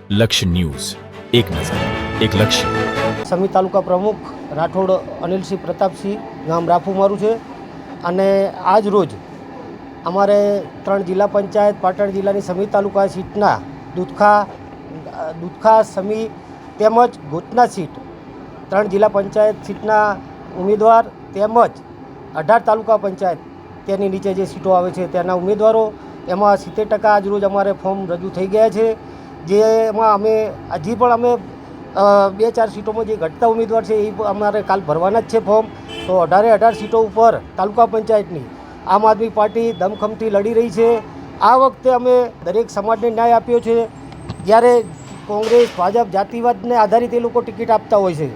લક્ષ્ય ન્યૂઝ, એક નજર, એક લક્ષ્ય. સમી તાલુકા પ્રમુખ રાઠોડ અનિલસિંહ પ્રતાપસિંહ, ગામ રાફુ મારું છે. અને આજ રોજ અમારે 3 જિલ્લા પંચાયત પાટણ જિલ્લાની સમી તાલુકા સીટના દુધખા સમી તેમજ ગોચના સીટ 3 જિલ્લા પંચાયત સીટના ઉમેદવાર તેમજ 18 તાલુકા પંચાયત તેની નીચે જે સીટો આવે છે તેના ઉમેદવારો એમાં 70% આજ રોજ અમારે ફોર્મ રજૂ થઈ ગયા છે. જેમાં અમે હજી પણ અમે 2-4 સીટોમાં જે ઘટતા ઉમેદવાર છે એ અમારે કાલ ભરવાના જ છે ફોર્મ. તો 18 સીટો ઉપર તાલુકા પંચાયતની આમ આદમી પાર્ટી દમખમથી લડી રહી છે. આ વખતે અમે દરેક સમાજને ન્યાય આપ્યો છે. જ્યારે કોંગ્રેસ ભાજપ જાતિવાદને આધારિત એ લોકો ટિકિટ આપતા હોય છે,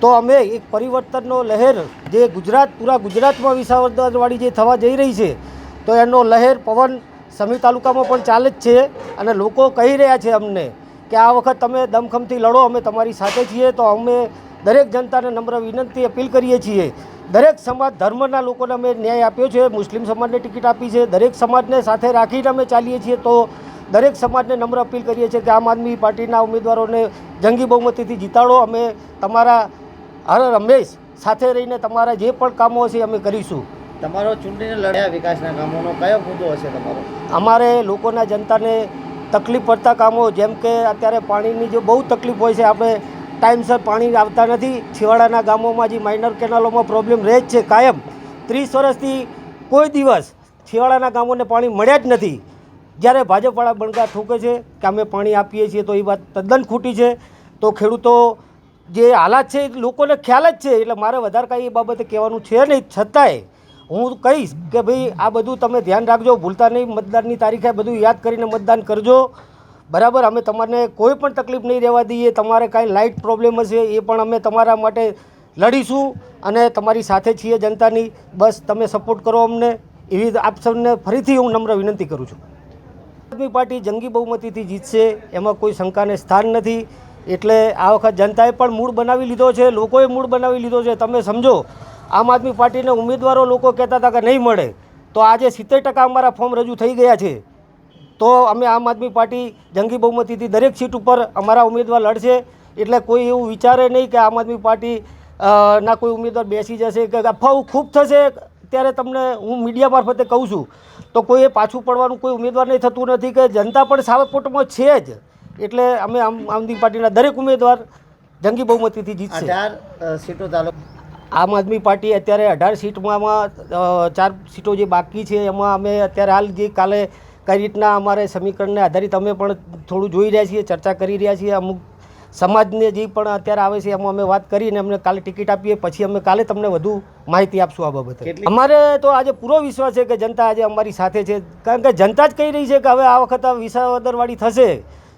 તો અમે એક પરિવર્તનનો લહેર જે પૂરા ગુજરાતમાં વિસાવદરવાળી જે થવા જઈ રહી છે, તો એનો લહેર પવન સમી તાલુકામાં પણ ચાલે જ છે. અને લોકો કહી રહ્યા છે અમને કે આ વખત તમે દમખમથી લડો, અમે તમારી સાથે છીએ. તો અમે દરેક જનતાને નમ્ર વિનંતી અપીલ કરીએ છીએ. દરેક સમાજ ધર્મના લોકોને અમે ન્યાય આપ્યો છે. મુસ્લિમ સમાજને ટિકિટ આપી છે. દરેક સમાજને સાથે રાખીને અમે ચાલીએ છીએ. તો દરેક સમાજને નમ્ર અપીલ કરીએ છીએ કે આમ આદમી પાર્ટીના ઉમેદવારોને જંગી બહુમતીથી જીતાડો. અમે તમારા હર હંમેશ સાથે રહીને તમારા જે પણ કામો હશે અમે કરીશું. તમારો ચૂંટણીને લડ્યા વિકાસના કામોનો કયો મુદ્દો હશે તમારો? અમારે લોકોના જનતાને તકલીફ પડતા કામો, જેમ કે અત્યારે પાણીની જે બહુ તકલીફ હોય છે, આપણે ટાઈમસર પાણી આવતા નથી. છેવાડાના ગામોમાં જે માઇનર કેનાલોમાં પ્રોબ્લેમ રહે જ છે કાયમ. 30 વર્ષથી કોઈ દિવસ છેવાડાના ગામોને પાણી મળ્યા જ નથી. જ્યારે ભાજપવાળા બણગા ઠોકે છે કે અમે પાણી આપીએ છીએ, તો એ વાત તદ્દન ખોટી છે. તો ખેડૂતો જે હાલાત છે એ લોકોને ખ્યાલ જ છે, એટલે મારે વધારે કાંઈ એ બાબતે કહેવાનું છે નહીં. છતાંય હું કહીશ કે ભાઈ આ બધું તમે ધ્યાન રાખજો, ભૂલતા નહીં. મતદાનની તારીખે બધું યાદ કરીને મતદાન કરજો. બરાબર, અમે તમને કોઈ પણ તકલીફ નહીં રહેવા દઈએ. તમારે કાંઈ લાઇટ પ્રોબ્લેમ હશે એ પણ અમે તમારા માટે લડીશું અને તમારી સાથે છીએ જનતાની. બસ તમે સપોર્ટ કરો અમને, એવી આપ સૌને ફરીથી હું નમ્ર વિનંતી કરું છું. આમ આદમી પાર્ટી જંગી બહુમતીથી જીતશે, એમાં કોઈ શંકાને સ્થાન નથી. એટલે આ વખત જનતાએ પણ મૂડ બનાવી લીધો છે, લોકોએ મૂડ બનાવી લીધો છે. તમે સમજો, આમ આદમી પાર્ટીના ઉમેદવારો લોકો કહેતા હતા કે નહીં મળે, તો આજે 70% અમારા ફોર્મ રજૂ થઈ ગયા છે. તો અમે આમ આદમી પાર્ટી જંગી બહુમતીથી દરેક સીટ ઉપર અમારા ઉમેદવાર લડશે. એટલે કોઈ એવું વિચારે નહીં કે આમ આદમી પાર્ટી ના કોઈ ઉમેદવાર બેસી જશે કે અફવાઓ ખૂબ થશે. ત્યારે તમને હું મીડિયા મારફતે કહું છું, તો કોઈ એ પાછું પડવાનું કોઈ ઉમેદવાર નહીં થતું નથી, કે જનતા પણ સાવકોટમાં છે જ. એટલે અમે આમ આદમી પાર્ટીના દરેક ઉમેદવાર જંગી બહુમતીથી જીતશે. 18 સીટો તાલુકા આમ આદમી પાર્ટી અત્યારે 18 સીટમાં 4 સીટો જે બાકી છે એમાં અમે અત્યારે હાલ જે કાલે કઈ રીતના અમારે સમીકરણને આધારિત અમે પણ થોડું જોઈ રહ્યા છીએ, ચર્ચા કરી રહ્યા છીએ. અમુક સમાજને જે પણ અત્યારે આવે છે એમાં અમે વાત કરીને અમને કાલે ટિકિટ આપીએ, પછી અમે કાલે તમને વધુ માહિતી આપશું આ બાબતે. અમારે તો આજે પૂરો વિશ્વાસ છે કે જનતા આજે અમારી સાથે છે, કારણ કે જનતા જ કહી રહી છે કે હવે આ વખત વિસાવદરવાળી થશે.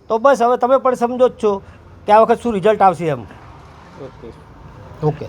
તો બસ હવે તમે પણ સમજો જ છો કે આ વખત શું રિઝલ્ટ આવશે એમ. ઓકે. ઓકે.